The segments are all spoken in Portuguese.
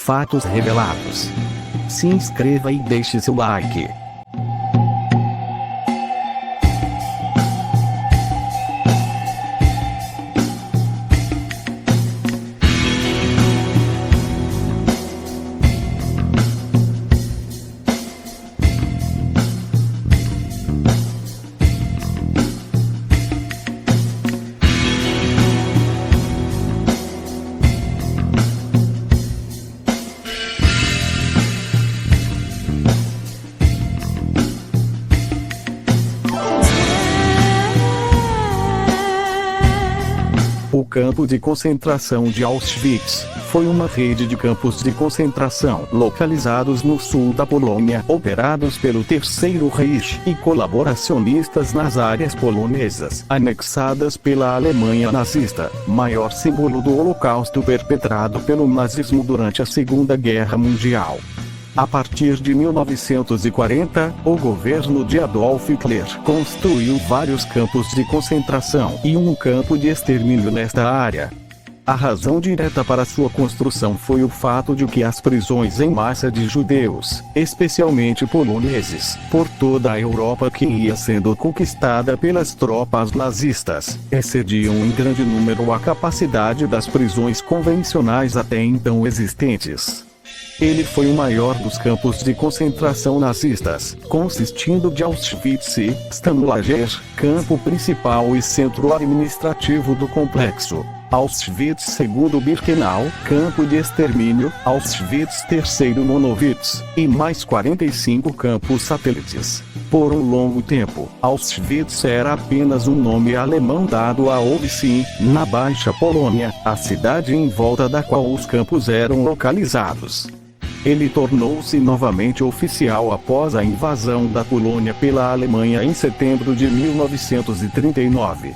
Fatos revelados. Se inscreva e deixe seu like. O campo de concentração de Auschwitz foi uma rede de campos de concentração localizados no sul da Polônia, operados pelo Terceiro Reich e colaboracionistas nas áreas polonesas anexadas pela Alemanha nazista, maior símbolo do Holocausto perpetrado pelo nazismo durante a Segunda Guerra Mundial. A partir de 1940, o governo de Adolf Hitler construiu vários campos de concentração e um campo de extermínio nesta área. A razão direta para sua construção foi o fato de que as prisões em massa de judeus, especialmente poloneses, por toda a Europa que ia sendo conquistada pelas tropas nazistas, excediam em grande número a capacidade das prisões convencionais até então existentes. Ele foi o maior dos campos de concentração nazistas, consistindo de Auschwitz e Stammlager, campo principal e centro administrativo do complexo. Auschwitz II Birkenau, campo de extermínio, Auschwitz III Monowitz, e mais 45 campos satélites. Por um longo tempo, Auschwitz era apenas um nome alemão dado a Olsztyn, na Baixa Polônia, a cidade em volta da qual os campos eram localizados. Ele tornou-se novamente oficial após a invasão da Polônia pela Alemanha em setembro de 1939.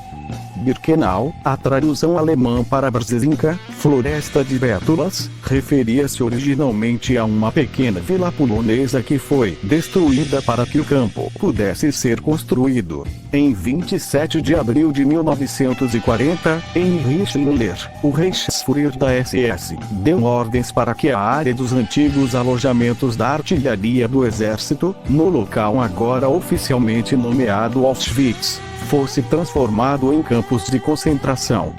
Birkenau, a tradução alemã para Brzezinka, floresta de bétulas, referia-se originalmente a uma pequena vila polonesa que foi destruída para que o campo pudesse ser construído. Em 27 de abril de 1940, Heinrich Himmler, o Reichsführer da SS, deu ordens para que a área dos antigos alojamentos da artilharia do exército, no local agora oficialmente nomeado Auschwitz, fosse transformado em campos de concentração.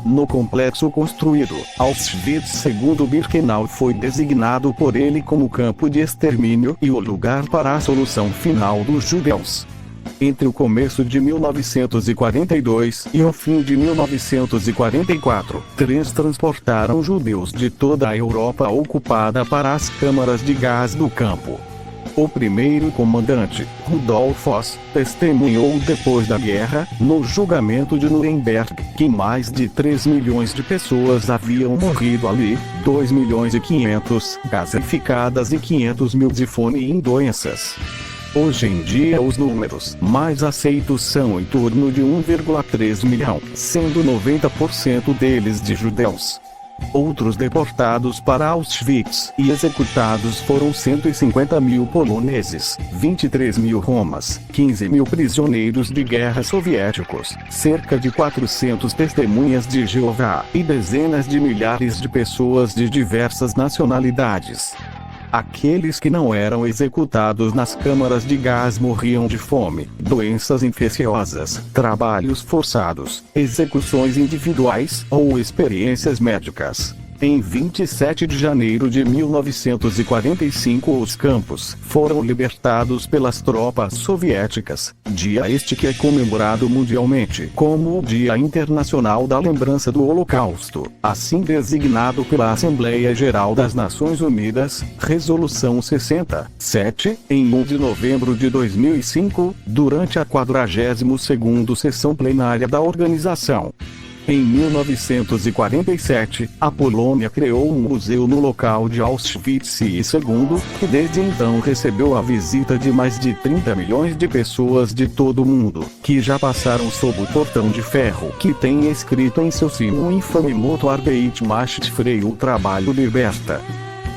No complexo construído, Auschwitz II Birkenau foi designado por ele como campo de extermínio e o lugar para a solução final dos judeus. Entre o começo de 1942 e o fim de 1944, trens transportaram judeus de toda a Europa ocupada para as câmaras de gás do campo. O primeiro comandante, Rudolf Höss, testemunhou depois da guerra, no julgamento de Nuremberg, que mais de 3 milhões de pessoas haviam morrido ali, 2 milhões e 500 gaseificadas e 500 mil de fome em doenças. Hoje em dia os números mais aceitos são em torno de 1,3 milhão, sendo 90% deles de judeus. Outros deportados para Auschwitz e executados foram 150 mil poloneses, 23 mil romas, 15 mil prisioneiros de guerra soviéticos, cerca de 400 testemunhas de Jeová e dezenas de milhares de pessoas de diversas nacionalidades. Aqueles que não eram executados nas câmaras de gás morriam de fome, doenças infecciosas, trabalhos forçados, execuções individuais ou experiências médicas. Em 27 de janeiro de 1945 os campos foram libertados pelas tropas soviéticas, dia este que é comemorado mundialmente como o Dia Internacional da Lembrança do Holocausto, assim designado pela Assembleia Geral das Nações Unidas, Resolução 67, em 1 de novembro de 2005, durante a 42ª sessão plenária da organização. Em 1947, a Polônia criou um museu no local de Auschwitz II, que desde então recebeu a visita de mais de 30 milhões de pessoas de todo o mundo, que já passaram sob o portão de ferro que tem escrito em seu sino o infame motto Arbeit macht frei, o trabalho liberta.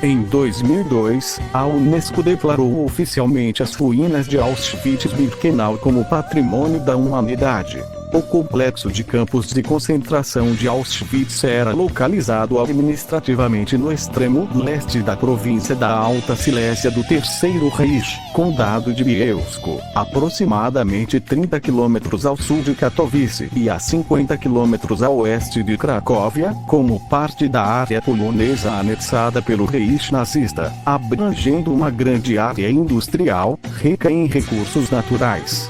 Em 2002, a Unesco declarou oficialmente as ruínas de Auschwitz-Birkenau como Patrimônio da Humanidade. O complexo de campos de concentração de Auschwitz era localizado administrativamente no extremo leste da província da Alta Silésia do Terceiro Reich, condado de Bielsko, aproximadamente 30 quilômetros ao sul de Katowice e a 50 quilômetros a oeste de Cracóvia, como parte da área polonesa anexada pelo Reich nazista, abrangendo uma grande área industrial, rica em recursos naturais.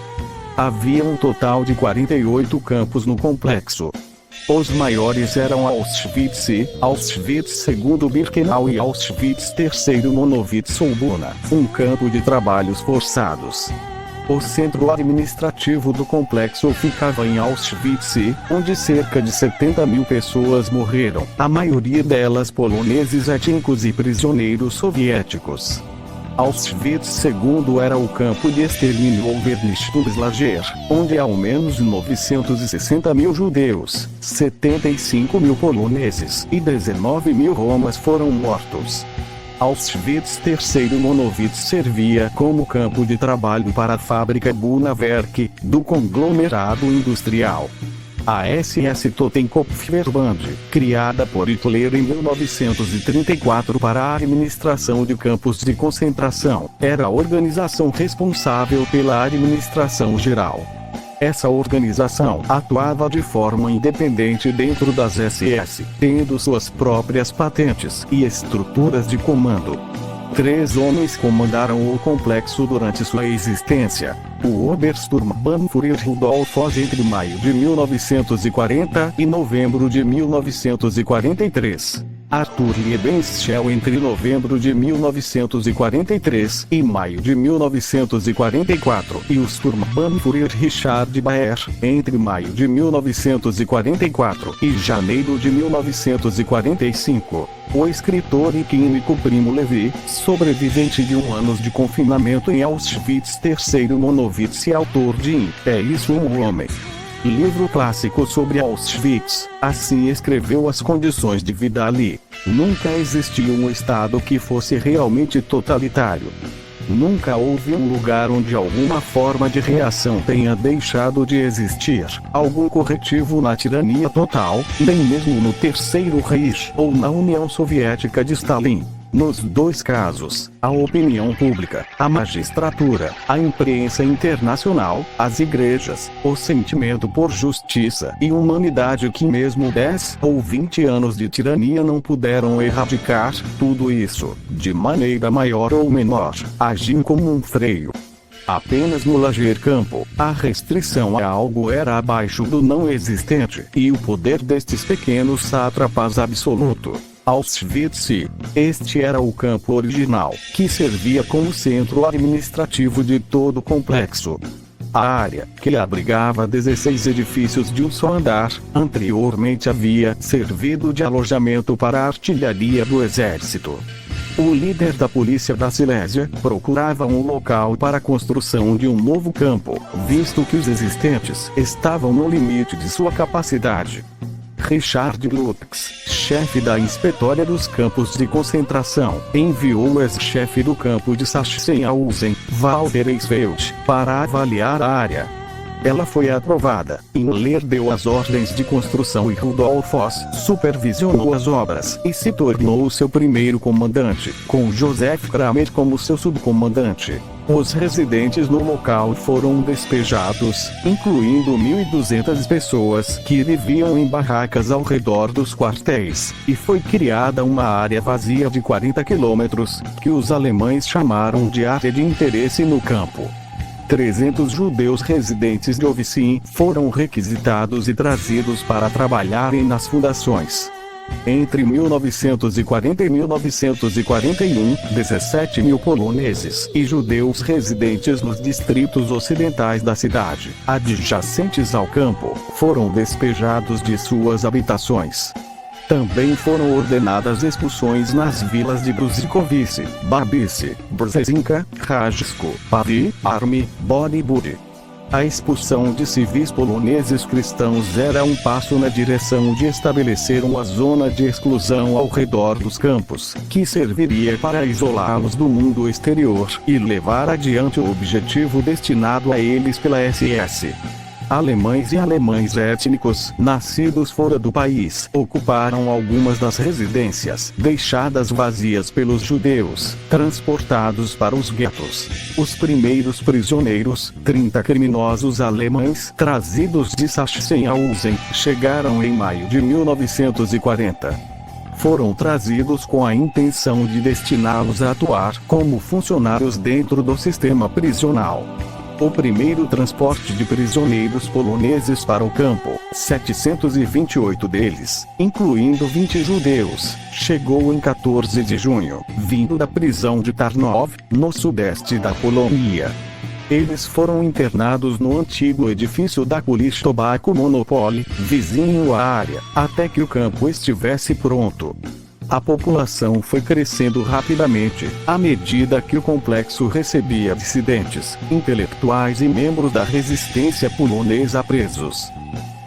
Havia um total de 48 campos no complexo. Os maiores eram Auschwitz I, Auschwitz II Birkenau e Auschwitz III Monowitz-Sobuna, um campo de trabalhos forçados. O centro administrativo do complexo ficava em Auschwitz I, onde cerca de 70 mil pessoas morreram, a maioria delas poloneses étnicos e prisioneiros soviéticos. Auschwitz II era o campo de extermínio Obernichtungslager, onde ao menos 960 mil judeus, 75 mil poloneses e 19 mil romas foram mortos. Auschwitz III Monowitz servia como campo de trabalho para a fábrica Bunawerk, do conglomerado industrial. A SS Totenkopfverband, criada por Hitler em 1934 para a administração de campos de concentração, era a organização responsável pela administração geral. Essa organização atuava de forma independente dentro das SS, tendo suas próprias patentes e estruturas de comando. 3 homens comandaram o complexo durante sua existência: o Obersturmbannführer Rudolf Voss entre maio de 1940 e novembro de 1943. Arthur Liebenschel entre novembro de 1943 e maio de 1944 e o Sturmbannführer Richard Baer entre maio de 1944 e janeiro de 1945. O escritor e químico Primo Levi, sobrevivente de 1 ano de confinamento em Auschwitz III Monowitz e autor de É Isso um Homem? Livro clássico sobre Auschwitz, assim escreveu as condições de vida ali. Nunca existiu um estado que fosse realmente totalitário. Nunca houve um lugar onde alguma forma de reação tenha deixado de existir, algum corretivo na tirania total, nem mesmo no Terceiro Reich ou na União Soviética de Stalin. Nos 2 casos, a opinião pública, a magistratura, a imprensa internacional, as igrejas, o sentimento por justiça e humanidade que mesmo 10 ou 20 anos de tirania não puderam erradicar, tudo isso, de maneira maior ou menor, agiu como um freio. Apenas no Lager Campo, a restrição a algo era abaixo do não existente, e o poder destes pequenos sátrapas absoluto. Auschwitz I. Este era o campo original, que servia como centro administrativo de todo o complexo. A área, que abrigava 16 edifícios de um só andar, anteriormente havia servido de alojamento para a artilharia do exército. O líder da polícia da Silésia procurava um local para a construção de um novo campo, visto que os existentes estavam no limite de sua capacidade. Richard Lutz, chefe da inspetória dos campos de concentração, enviou o ex-chefe do campo de Sachsenhausen, Walter Eisfeld, para avaliar a área. Ela foi aprovada. Himmler deu as ordens de construção e Rudolf Voss supervisionou as obras e se tornou seu primeiro comandante, com Joseph Kramer como seu subcomandante. Os residentes no local foram despejados, incluindo 1.200 pessoas que viviam em barracas ao redor dos quartéis, e foi criada uma área vazia de 40 quilômetros, que os alemães chamaram de área de interesse no campo. 300 judeus residentes de Ovsin foram requisitados e trazidos para trabalharem nas fundações. Entre 1940 e 1941, 17 mil poloneses e judeus residentes nos distritos ocidentais da cidade, adjacentes ao campo, foram despejados de suas habitações. Também foram ordenadas expulsões nas vilas de Bruzikovice, Babice, Brzezinka, Rajsko, Pavi, Army, Boriburi. A expulsão de civis poloneses cristãos era um passo na direção de estabelecer uma zona de exclusão ao redor dos campos, que serviria para isolá-los do mundo exterior e levar adiante o objetivo destinado a eles pela SS. Alemães e alemães étnicos, nascidos fora do país, ocuparam algumas das residências deixadas vazias pelos judeus, transportados para os guetos. Os primeiros prisioneiros, 30 criminosos alemães, trazidos de Sachsenhausen, chegaram em maio de 1940. Foram trazidos com a intenção de destiná-los a atuar como funcionários dentro do sistema prisional. O primeiro transporte de prisioneiros poloneses para o campo, 728 deles, incluindo 20 judeus, chegou em 14 de junho, vindo da prisão de Tarnów, no sudeste da Polônia. Eles foram internados no antigo edifício da Polish Tobacco Monopoly, vizinho à área, até que o campo estivesse pronto. A população foi crescendo rapidamente, à medida que o complexo recebia dissidentes, intelectuais e membros da resistência polonesa presos.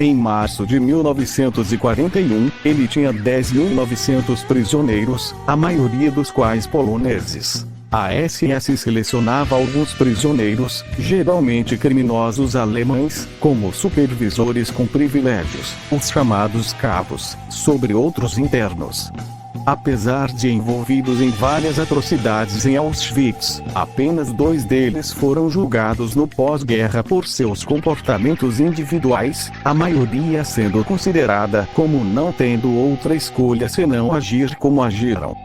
Em março de 1941, ele tinha 10.900 prisioneiros, a maioria dos quais poloneses. A SS selecionava alguns prisioneiros, geralmente criminosos alemães, como supervisores com privilégios, os chamados cabos, sobre outros internos. Apesar de envolvidos em várias atrocidades em Auschwitz, apenas 2 deles foram julgados no pós-guerra por seus comportamentos individuais, a maioria sendo considerada como não tendo outra escolha senão agir como agiram.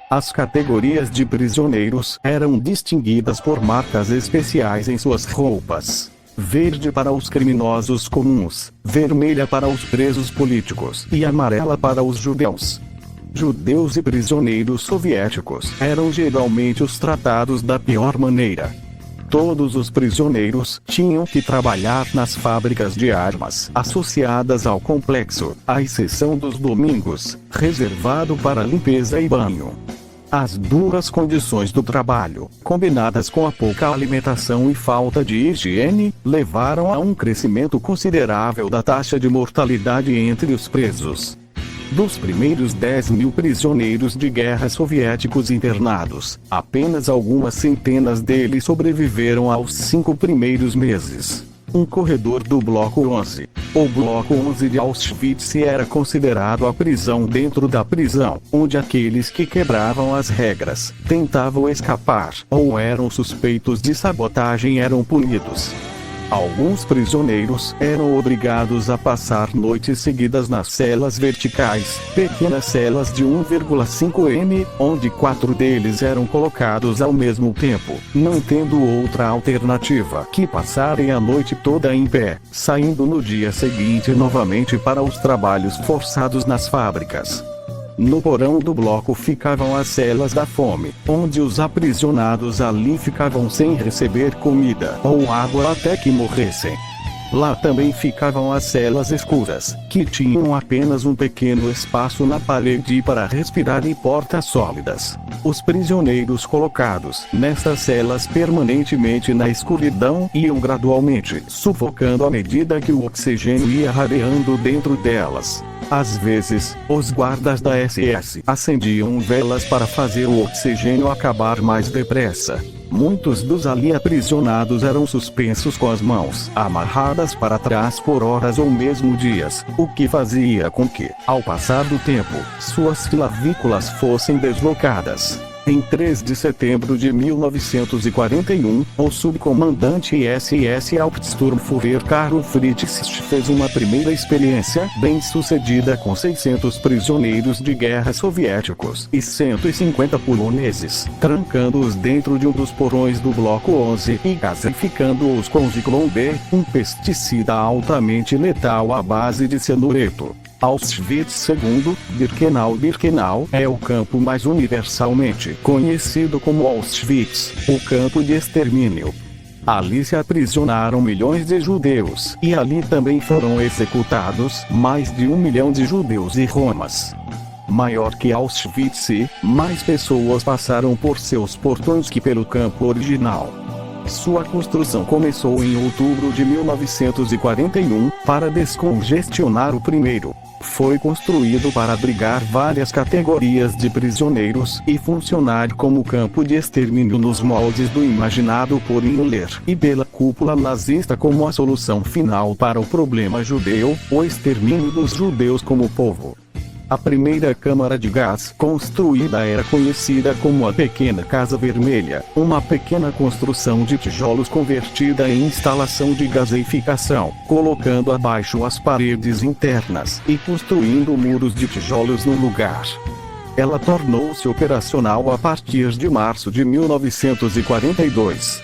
As categorias de prisioneiros eram distinguidas por marcas especiais em suas roupas. Verde para os criminosos comuns, vermelha para os presos políticos e amarela para os judeus. Judeus e prisioneiros soviéticos eram geralmente os tratados da pior maneira. Todos os prisioneiros tinham que trabalhar nas fábricas de armas associadas ao complexo, à exceção dos domingos, reservado para limpeza e banho. As duras condições do trabalho, combinadas com a pouca alimentação e falta de higiene, levaram a um crescimento considerável da taxa de mortalidade entre os presos. Dos primeiros 10.000 prisioneiros de guerra soviéticos internados, apenas algumas centenas deles sobreviveram aos 5 primeiros meses. Um corredor do Bloco 11. O Bloco 11 de Auschwitz era considerado a prisão dentro da prisão, onde aqueles que quebravam as regras, tentavam escapar, ou eram suspeitos de sabotagem eram punidos. Alguns prisioneiros eram obrigados a passar noites seguidas nas celas verticais, pequenas celas de 1,5 m, onde 4 deles eram colocados ao mesmo tempo, não tendo outra alternativa que passarem a noite toda em pé, saindo no dia seguinte novamente para os trabalhos forçados nas fábricas. No porão do bloco ficavam as celas da fome, onde os aprisionados ali ficavam sem receber comida ou água até que morressem. Lá também ficavam as celas escuras, que tinham apenas um pequeno espaço na parede para respirar e portas sólidas. Os prisioneiros colocados nestas celas permanentemente na escuridão iam gradualmente sufocando à medida que o oxigênio ia rareando dentro delas. Às vezes, os guardas da SS acendiam velas para fazer o oxigênio acabar mais depressa. Muitos dos ali aprisionados eram suspensos com as mãos amarradas para trás por horas ou mesmo dias, o que fazia com que, ao passar do tempo, suas clavículas fossem deslocadas. Em 3 de setembro de 1941, o subcomandante SS Hauptsturmführer Karl Friedrich fez uma primeira experiência bem-sucedida com 600 prisioneiros de guerra soviéticos e 150 poloneses, trancando-os dentro de um dos porões do Bloco 11 e gasificando-os com Zyklon B, um pesticida altamente letal à base de cianureto. Auschwitz II, Birkenau é o campo mais universalmente conhecido como Auschwitz, o campo de extermínio. Ali se aprisionaram milhões de judeus, e ali também foram executados mais de 1 milhão de judeus e romas. Maior que Auschwitz, mais pessoas passaram por seus portões que pelo campo original. Sua construção começou em outubro de 1941, para descongestionar o primeiro Foi construído para abrigar várias categorias de prisioneiros e funcionar como campo de extermínio nos moldes do imaginado por Himmler e pela cúpula nazista como a solução final para o problema judeu, o extermínio dos judeus como povo. A primeira câmara de gás construída era conhecida como a Pequena Casa Vermelha, uma pequena construção de tijolos convertida em instalação de gaseificação, colocando abaixo as paredes internas e construindo muros de tijolos no lugar. Ela tornou-se operacional a partir de março de 1942.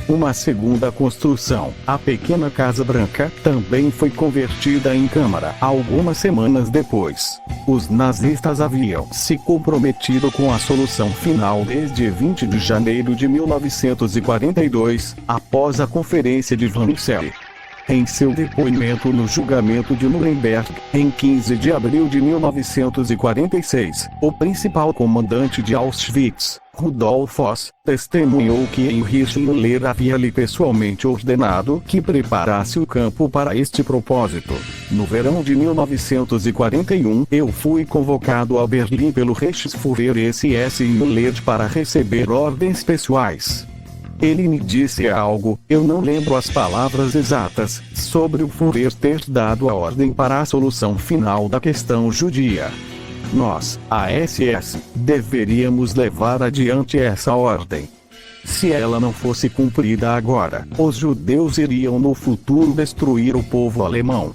Uma segunda construção, a Pequena Casa Branca, também foi convertida em câmara algumas semanas depois. Os nazistas haviam se comprometido com a solução final desde 20 de janeiro de 1942, após a Conferência de Wannsee. Em seu depoimento no julgamento de Nuremberg, em 15 de abril de 1946, o principal comandante de Auschwitz, Rudolf Höss, testemunhou que Heinrich Himmler havia-lhe pessoalmente ordenado que preparasse o campo para este propósito. No verão de 1941, eu fui convocado a Berlim pelo Reichsführer SS Himmler para receber ordens pessoais. Ele me disse algo, eu não lembro as palavras exatas, sobre o Führer ter dado a ordem para a solução final da questão judia. Nós, a SS, deveríamos levar adiante essa ordem. Se ela não fosse cumprida agora, os judeus iriam no futuro destruir o povo alemão.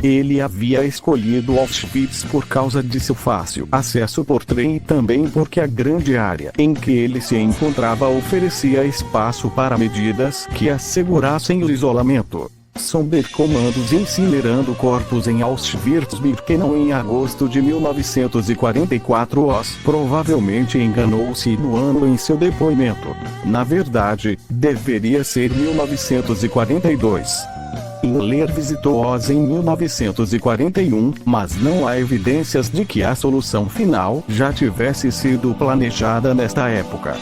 Ele havia escolhido Auschwitz por causa de seu fácil acesso por trem e também porque a grande área em que ele se encontrava oferecia espaço para medidas que assegurassem o isolamento. Sonderkommandos incinerando corpos em Auschwitz-Birkenau em agosto de 1944. Höss provavelmente enganou-se no ano em seu depoimento. Na verdade, deveria ser 1942. Himmler visitou Oz em 1941, mas não há evidências de que a solução final já tivesse sido planejada nesta época.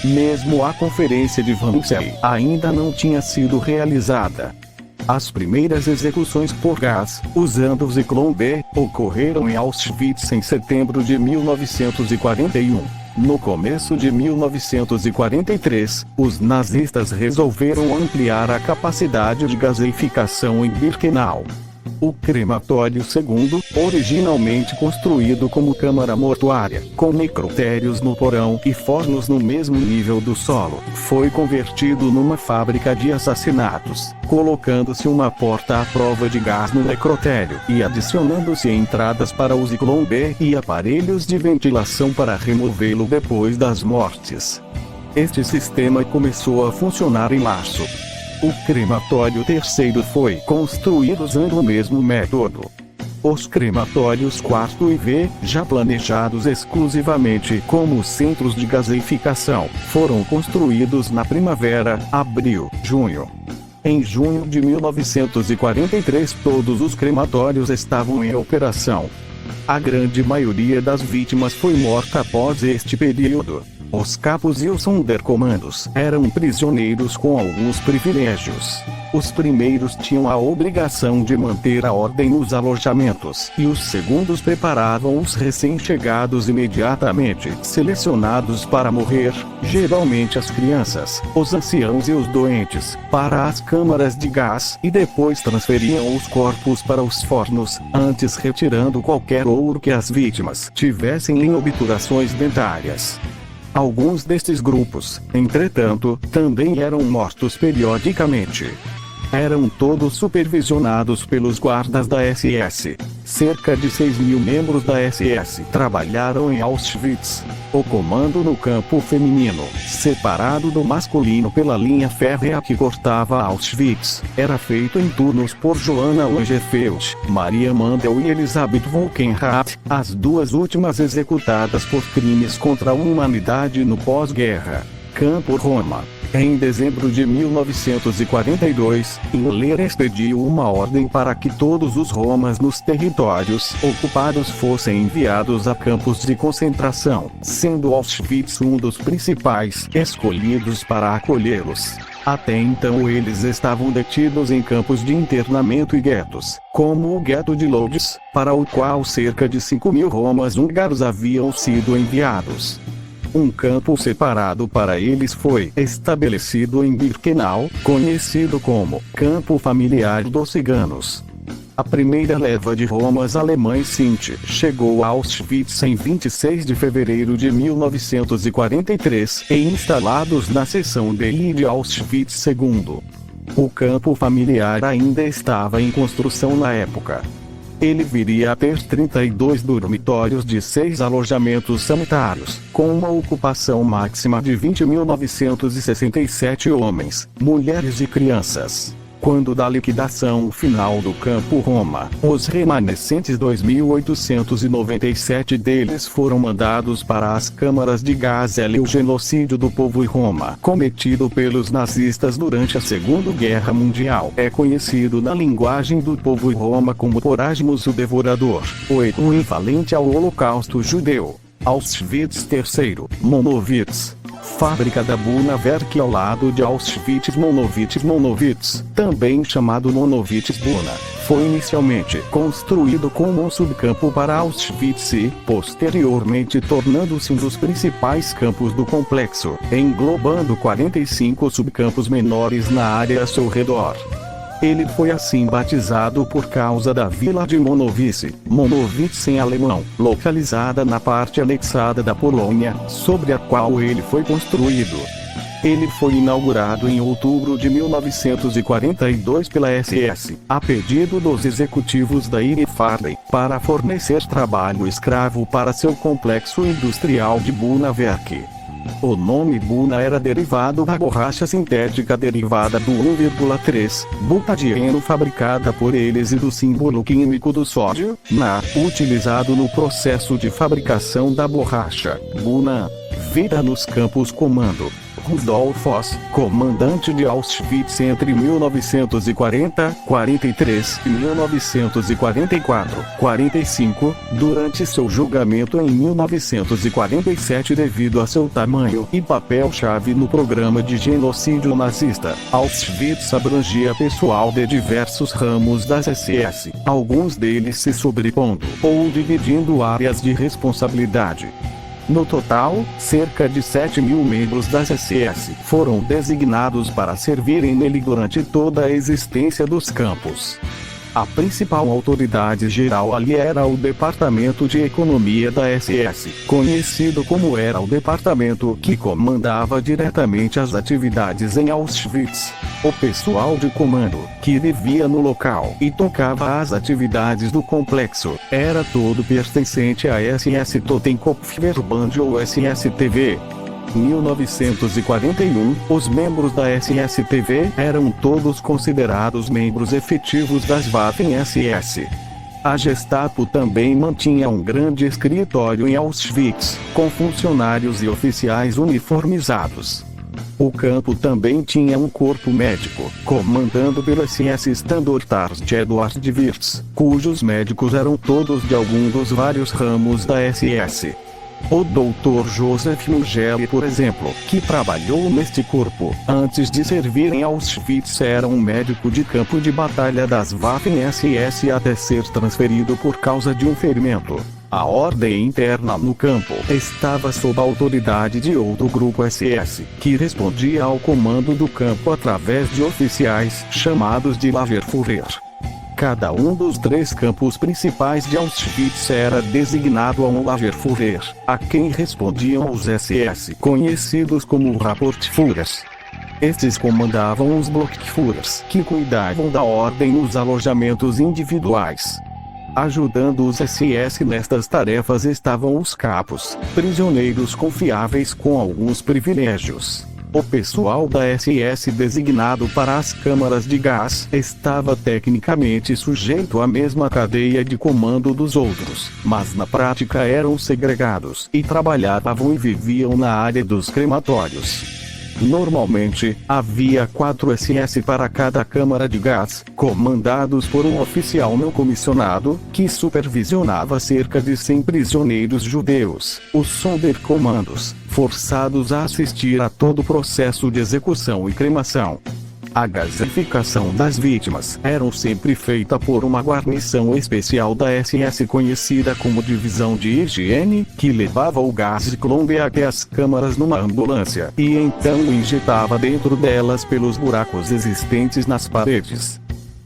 Mesmo a Conferência de Wannsee ainda não tinha sido realizada. As primeiras execuções por gás, usando o Zyklon B, ocorreram em Auschwitz em setembro de 1941. No começo de 1943, os nazistas resolveram ampliar a capacidade de gaseificação em Birkenau. O crematório segundo, originalmente construído como câmara mortuária, com necrotérios no porão e fornos no mesmo nível do solo, foi convertido numa fábrica de assassinatos, colocando-se uma porta à prova de gás no necrotério e adicionando-se entradas para o Zyklon B e aparelhos de ventilação para removê-lo depois das mortes. Este sistema começou a funcionar em março. O crematório terceiro foi construído usando o mesmo método. Os crematórios quarto e V, já planejados exclusivamente como centros de gaseificação, foram construídos na primavera, abril, junho. Em junho de 1943 todos os crematórios estavam em operação. A grande maioria das vítimas foi morta após este período. Os capos e os sonderkomandos eram prisioneiros com alguns privilégios. Os primeiros tinham a obrigação de manter a ordem nos alojamentos, e os segundos preparavam os recém-chegados imediatamente selecionados para morrer, geralmente as crianças, os anciãos e os doentes, para as câmaras de gás e depois transferiam os corpos para os fornos, antes retirando qualquer ouro que as vítimas tivessem em obturações dentárias. Alguns destes grupos, entretanto, também eram mortos periodicamente. Eram todos supervisionados pelos guardas da SS. Cerca de 6.000 membros da SS trabalharam em Auschwitz. O comando no campo feminino, separado do masculino pela linha férrea que cortava Auschwitz, era feito em turnos por Johanna Langefeld, Maria Mandel e Elisabeth Wolkenrath, as duas últimas executadas por crimes contra a humanidade no pós-guerra. Campo Roma. Em dezembro de 1942, Himmler expediu uma ordem para que todos os romas nos territórios ocupados fossem enviados a campos de concentração, sendo Auschwitz um dos principais escolhidos para acolhê-los. Até então eles estavam detidos em campos de internamento e guetos, como o gueto de Lodz, para o qual cerca de 5.000 romas húngaros haviam sido enviados. Um campo separado para eles foi estabelecido em Birkenau, conhecido como Campo Familiar dos Ciganos. A primeira leva de romas alemães Sinti chegou a Auschwitz em 26 de fevereiro de 1943 e instalados na seção DI de Auschwitz II. O campo familiar ainda estava em construção na época. Ele viria a ter 32 dormitórios de 6 alojamentos sanitários, com uma ocupação máxima de 20.967 homens, mulheres e crianças. Quando da liquidação final do Campo Roma, os remanescentes 2.897 deles foram mandados para as câmaras de gás. O genocídio do povo em Roma, cometido pelos nazistas durante a Segunda Guerra Mundial, é conhecido na linguagem do povo em Roma como Porasmos o Devorador, o equivalente ao Holocausto Judeu. Auschwitz III, Monowitz. Fábrica da Buna-Werk ao lado de Auschwitz. Monowitz, também chamado Monowitz-Buna, foi inicialmente construído como um subcampo para Auschwitz e, posteriormente tornando-se um dos principais campos do complexo, englobando 45 subcampos menores na área a seu redor. Ele foi assim batizado por causa da vila de Monowitz em alemão, localizada na parte anexada da Polônia, sobre a qual ele foi construído. Ele foi inaugurado em outubro de 1942 pela SS, a pedido dos executivos da IG Farben, para fornecer trabalho escravo para seu complexo industrial de Buna-Werk. O nome Buna era derivado da borracha sintética derivada do 1,3 butadieno fabricada por eles e do símbolo químico do sódio, Na, utilizado no processo de fabricação da borracha. Buna. Vida nos campos comando. Rudolf Oss, comandante de Auschwitz entre 1940-43 e 1944-45, durante seu julgamento em 1947 devido a seu tamanho e papel-chave no programa de genocídio nazista. Auschwitz abrangia pessoal de diversos ramos das SS, alguns deles se sobrepondo ou dividindo áreas de responsabilidade. No total, cerca de 7.000 membros das SS foram designados para servirem nele durante toda a existência dos campos. A principal autoridade geral ali era o Departamento de Economia da SS, conhecido como era o departamento que comandava diretamente as atividades em Auschwitz. O pessoal de comando, que vivia no local e tocava as atividades do complexo, era todo pertencente à SS Totenkopfverband ou SSTV. 1941, os membros da SSTV eram todos considerados membros efetivos das Waffen-SS. A Gestapo também mantinha um grande escritório em Auschwitz, com funcionários e oficiais uniformizados. O campo também tinha um corpo médico, comandado pelo SS Standortarzt Eduard Wirtz, cujos médicos eram todos de algum dos vários ramos da SS. O Dr. Joseph Mengele, por exemplo, que trabalhou neste corpo, antes de servir em Auschwitz, era um médico de campo de batalha das Waffen-SS até ser transferido por causa de um ferimento. A ordem interna no campo estava sob a autoridade de outro grupo SS, que respondia ao comando do campo através de oficiais chamados de Lagerführer. Cada um dos 3 campos principais de Auschwitz era designado a um Lagerführer, a quem respondiam os SS, conhecidos como Rapportführers. Estes comandavam os Blockführers, que cuidavam da ordem nos alojamentos individuais. Ajudando os SS nestas tarefas estavam os capos, prisioneiros confiáveis com alguns privilégios. O pessoal da SS designado para as câmaras de gás estava tecnicamente sujeito à mesma cadeia de comando dos outros, mas na prática eram segregados e trabalhavam e viviam na área dos crematórios. Normalmente, havia 4 SS para cada câmara de gás, comandados por um oficial não comissionado, que supervisionava cerca de 100 prisioneiros judeus. Os Sonderkommandos, forçados a assistir a todo o processo de execução e cremação. A gasificação das vítimas era sempre feita por uma guarnição especial da SS conhecida como Divisão de Higiene, que levava o gás de Clombe até as câmaras numa ambulância e então o injetava dentro delas pelos buracos existentes nas paredes.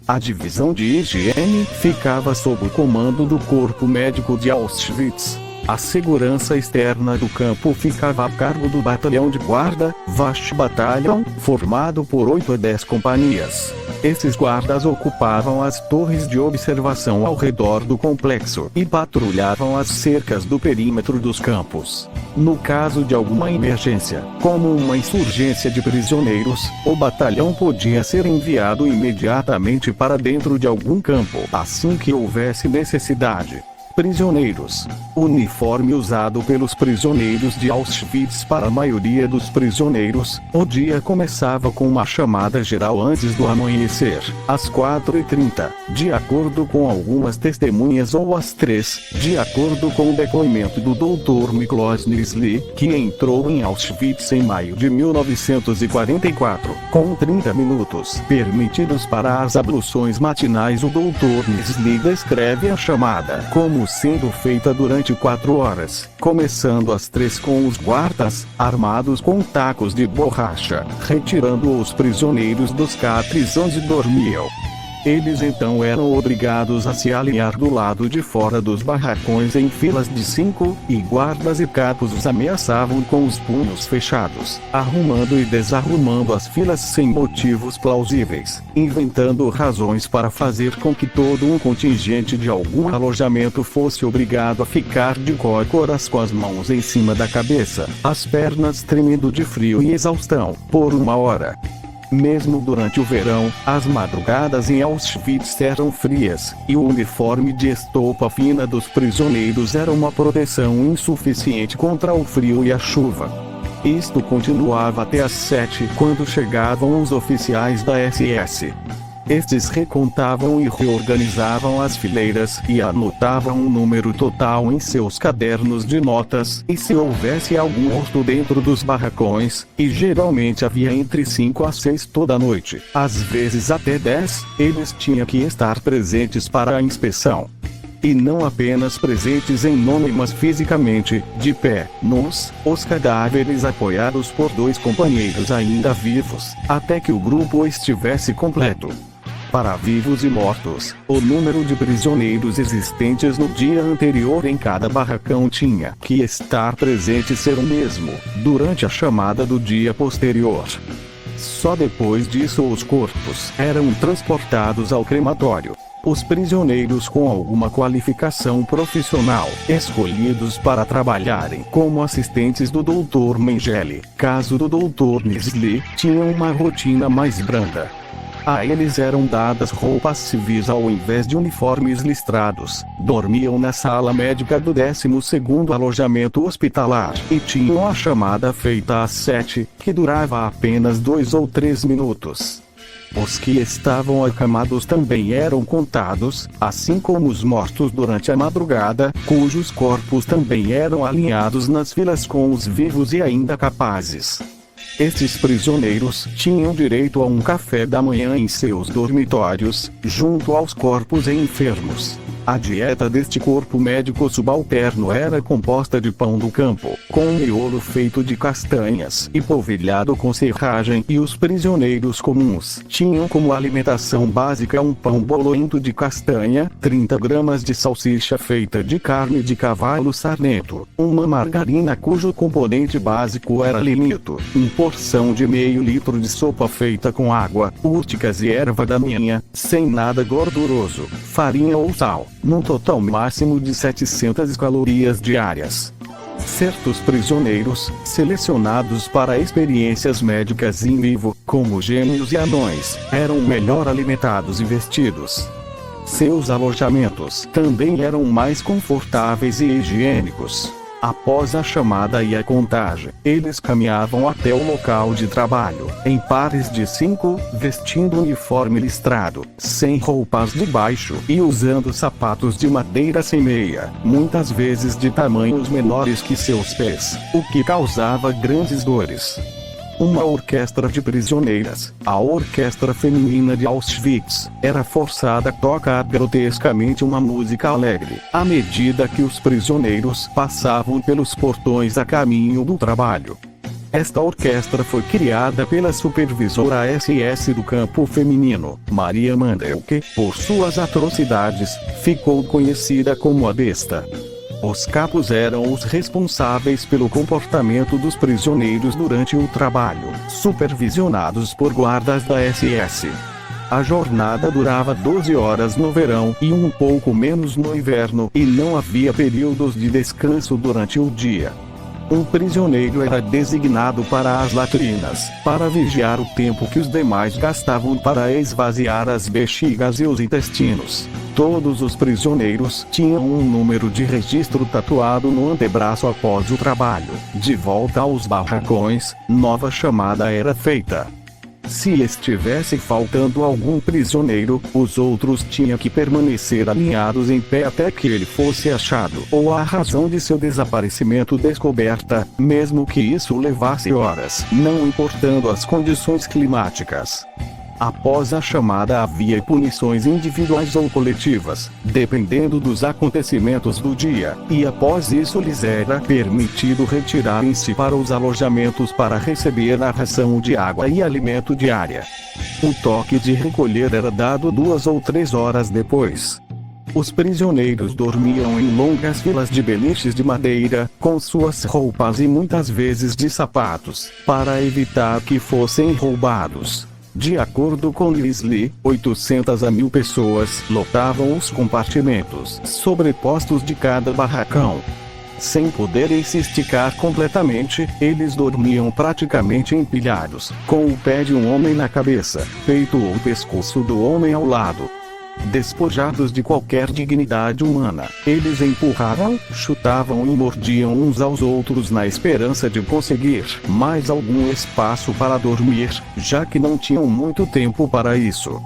A Divisão de Higiene ficava sob o comando do Corpo Médico de Auschwitz. A segurança externa do campo ficava a cargo do Batalhão de Guarda, Wachtbataillon, formado por 8 a 10 companhias. Esses guardas ocupavam as torres de observação ao redor do complexo e patrulhavam as cercas do perímetro dos campos. No caso de alguma emergência, como uma insurgência de prisioneiros, o batalhão podia ser enviado imediatamente para dentro de algum campo, assim que houvesse necessidade. Prisioneiros. Uniforme usado pelos prisioneiros de Auschwitz. Para a maioria dos prisioneiros, o dia começava com uma chamada geral antes do amanhecer, às 4h30, de acordo com algumas testemunhas, ou às 3, de acordo com o depoimento do Dr. Miklos Nisli, que entrou em Auschwitz em maio de 1944, com 30 minutos permitidos para as abluções matinais. O Dr. Nisli descreve a chamada como sendo feita durante 4 horas, começando às 3 com os guardas, armados com tacos de borracha, retirando os prisioneiros dos catres onde dormiam. Eles então eram obrigados a se alinhar do lado de fora dos barracões em filas de 5, e guardas e capos os ameaçavam com os punhos fechados, arrumando e desarrumando as filas sem motivos plausíveis, inventando razões para fazer com que todo um contingente de algum alojamento fosse obrigado a ficar de cócoras com as mãos em cima da cabeça, as pernas tremendo de frio e exaustão, por 1 hora. Mesmo durante o verão, as madrugadas em Auschwitz eram frias, e o uniforme de estopa fina dos prisioneiros era uma proteção insuficiente contra o frio e a chuva. Isto continuava até às 7, quando chegavam os oficiais da SS. Estes recontavam e reorganizavam as fileiras e anotavam o número total em seus cadernos de notas, e se houvesse algum morto dentro dos barracões, e geralmente havia entre 5 a 6 toda noite, às vezes até 10, eles tinham que estar presentes para a inspeção. E não apenas presentes em nome, mas fisicamente, de pé, nus, os cadáveres apoiados por 2 companheiros ainda vivos, até que o grupo estivesse completo. Para vivos e mortos, o número de prisioneiros existentes no dia anterior em cada barracão tinha que estar presente e ser o mesmo durante a chamada do dia posterior. Só depois disso os corpos eram transportados ao crematório. Os prisioneiros com alguma qualificação profissional, escolhidos para trabalharem como assistentes do Dr. Mengele, caso do Dr. Nisli, tinham uma rotina mais branda. A eles eram dadas roupas civis ao invés de uniformes listrados, dormiam na sala médica do 12º alojamento hospitalar, e tinham a chamada feita às 7, que durava apenas 2 ou 3 minutos. Os que estavam acamados também eram contados, assim como os mortos durante a madrugada, cujos corpos também eram alinhados nas filas com os vivos e ainda capazes. Estes prisioneiros tinham direito a um café da manhã em seus dormitórios, junto aos corpos enfermos. A dieta deste corpo médico subalterno era composta de pão do campo, com um miolo feito de castanhas e polvilhado com serragem, e os prisioneiros comuns tinham como alimentação básica um pão bolorento de castanha, 30 gramas de salsicha feita de carne de cavalo sarnento, uma margarina cujo componente básico era linito, uma porção de meio litro de sopa feita com água, úrticas e erva daninha, sem nada gorduroso, farinha ou sal, num total máximo de 700 calorias diárias. Certos prisioneiros, selecionados para experiências médicas em vivo, como gêmeos e anões, eram melhor alimentados e vestidos. Seus alojamentos também eram mais confortáveis e higiênicos. Após a chamada e a contagem, eles caminhavam até o local de trabalho, em pares de 5, vestindo uniforme listrado, sem roupas de baixo e usando sapatos de madeira sem meia, muitas vezes de tamanhos menores que seus pés, o que causava grandes dores. Uma orquestra de prisioneiras, a Orquestra Feminina de Auschwitz, era forçada a tocar grotescamente uma música alegre, à medida que os prisioneiros passavam pelos portões a caminho do trabalho. Esta orquestra foi criada pela supervisora SS do campo feminino, Maria Mandel, que, por suas atrocidades, ficou conhecida como a Besta. Os capos eram os responsáveis pelo comportamento dos prisioneiros durante o trabalho, supervisionados por guardas da SS. A jornada durava 12 horas no verão e um pouco menos no inverno, e não havia períodos de descanso durante o dia. Um prisioneiro era designado para as latrinas, para vigiar o tempo que os demais gastavam para esvaziar as bexigas e os intestinos. Todos os prisioneiros tinham um número de registro tatuado no antebraço após o trabalho. De volta aos barracões, nova chamada era feita. Se estivesse faltando algum prisioneiro, os outros tinham que permanecer alinhados em pé até que ele fosse achado ou a razão de seu desaparecimento descoberta, mesmo que isso levasse horas, não importando as condições climáticas. Após a chamada havia punições individuais ou coletivas, dependendo dos acontecimentos do dia, e após isso lhes era permitido retirarem-se para os alojamentos para receber a ração de água e alimento diária. O toque de recolher era dado 2 ou 3 horas depois. Os prisioneiros dormiam em longas filas de beliches de madeira, com suas roupas e muitas vezes de sapatos, para evitar que fossem roubados. De acordo com Leslie, 800 a 1000 pessoas lotavam os compartimentos sobrepostos de cada barracão. Sem poderem se esticar completamente, eles dormiam praticamente empilhados, com o pé de um homem na cabeça, peito ou pescoço do homem ao lado. Despojados de qualquer dignidade humana, eles empurravam, chutavam e mordiam uns aos outros na esperança de conseguir mais algum espaço para dormir, já que não tinham muito tempo para isso.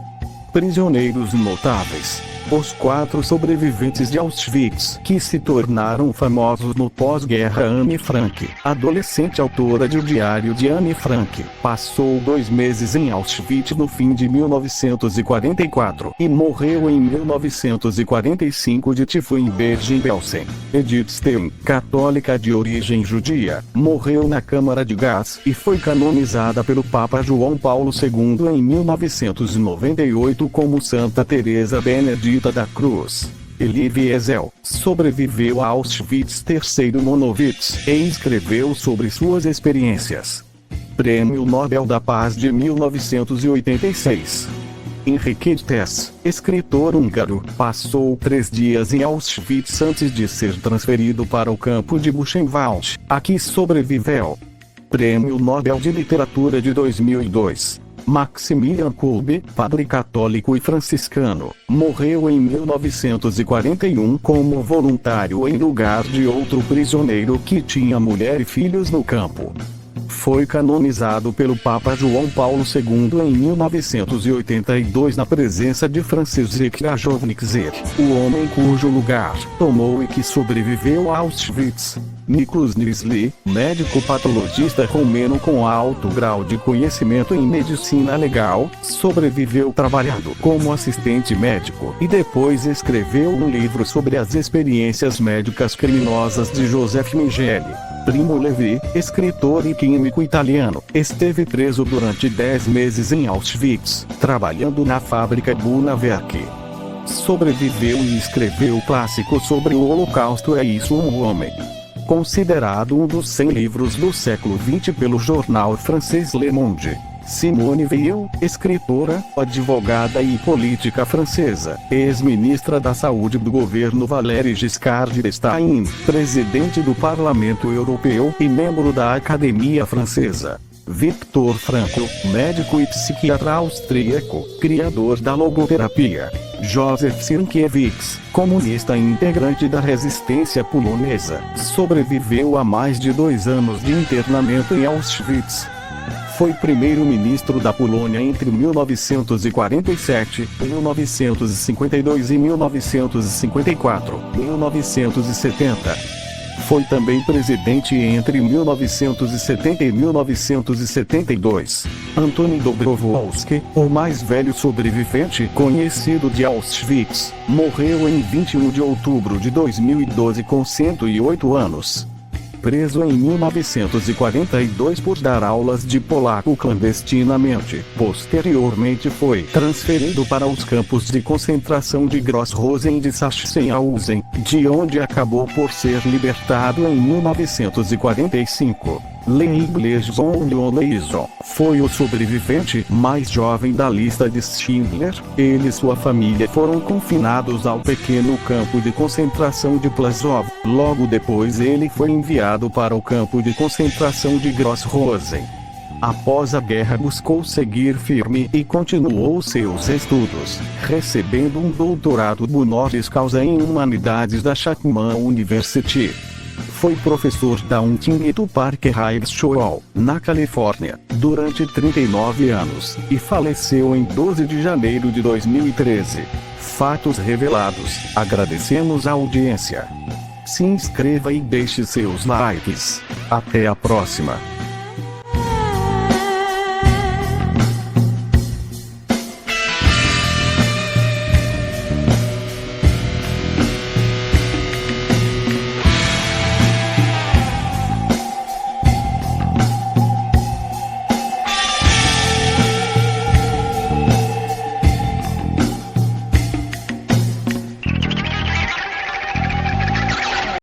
Prisioneiros notáveis. Os 4 sobreviventes de Auschwitz, que se tornaram famosos no pós-guerra. Anne Frank, adolescente autora de O Diário de Anne Frank, passou 2 meses em Auschwitz no fim de 1944 e morreu em 1945 de tifo em Bergen-Belsen. Edith Stein, católica de origem judia, morreu na câmara de gás e foi canonizada pelo Papa João Paulo II em 1998 como Santa Teresa Benedita da Cruz. Elie Wiesel sobreviveu a Auschwitz III Monowitz e escreveu sobre suas experiências. Prêmio Nobel da Paz de 1986. Henrique Tess, escritor húngaro, passou 3 dias em Auschwitz antes de ser transferido para o campo de Buchenwald, a que sobreviveu. Prêmio Nobel de Literatura de 2002. Maximilian Kolbe, padre católico e franciscano, morreu em 1941 como voluntário em lugar de outro prisioneiro que tinha mulher e filhos no campo. Foi canonizado pelo Papa João Paulo II em 1982 na presença de Franciszek Rajownikow, o homem cujo lugar tomou e que sobreviveu a Auschwitz. Nicholas Leslie, médico patologista romeno com alto grau de conhecimento em medicina legal, sobreviveu trabalhando como assistente médico e depois escreveu um livro sobre as experiências médicas criminosas de Joseph Mengele. Primo Levi, escritor e químico italiano, esteve preso durante 10 meses em Auschwitz, trabalhando na fábrica Bunawerk. Sobreviveu e escreveu o clássico sobre o Holocausto É Isso um Homem? Considerado um dos 100 livros do século XX pelo jornal francês Le Monde. Simone Veil, escritora, advogada e política francesa, ex-ministra da Saúde do governo Valéry Giscard d'Estaing, presidente do Parlamento Europeu e membro da Academia Francesa. Viktor Frankl, médico e psiquiatra austríaco, criador da logoterapia. Józef Sienkiewicz, comunista e integrante da resistência polonesa, sobreviveu a mais de 2 anos de internamento em Auschwitz. Foi primeiro-ministro da Polônia entre 1947, 1952 e 1954, 1970. Foi também presidente entre 1970 e 1972. Antoni Dobrowolski, o mais velho sobrevivente conhecido de Auschwitz, morreu em 21 de outubro de 2012 com 108 anos. Preso em 1942 por dar aulas de polaco clandestinamente, posteriormente foi transferido para os campos de concentração de Gross-Rosen e de Sachsenhausen, de onde acabou por ser libertado em 1945. Leibleson foi o sobrevivente mais jovem da lista de Schindler. Ele e sua família foram confinados ao pequeno campo de concentração de Plaszow. Logo depois ele foi enviado para o campo de concentração de Gross-Rosen. Após a guerra buscou seguir firme e continuou seus estudos, recebendo um doutorado honoris causa em Humanidades da Chapman University. Foi professor da Huntington Park High School, na Califórnia, durante 39 anos, e faleceu em 12 de janeiro de 2013. Fatos revelados. Agradecemos a audiência. Se inscreva e deixe seus likes. Até a próxima.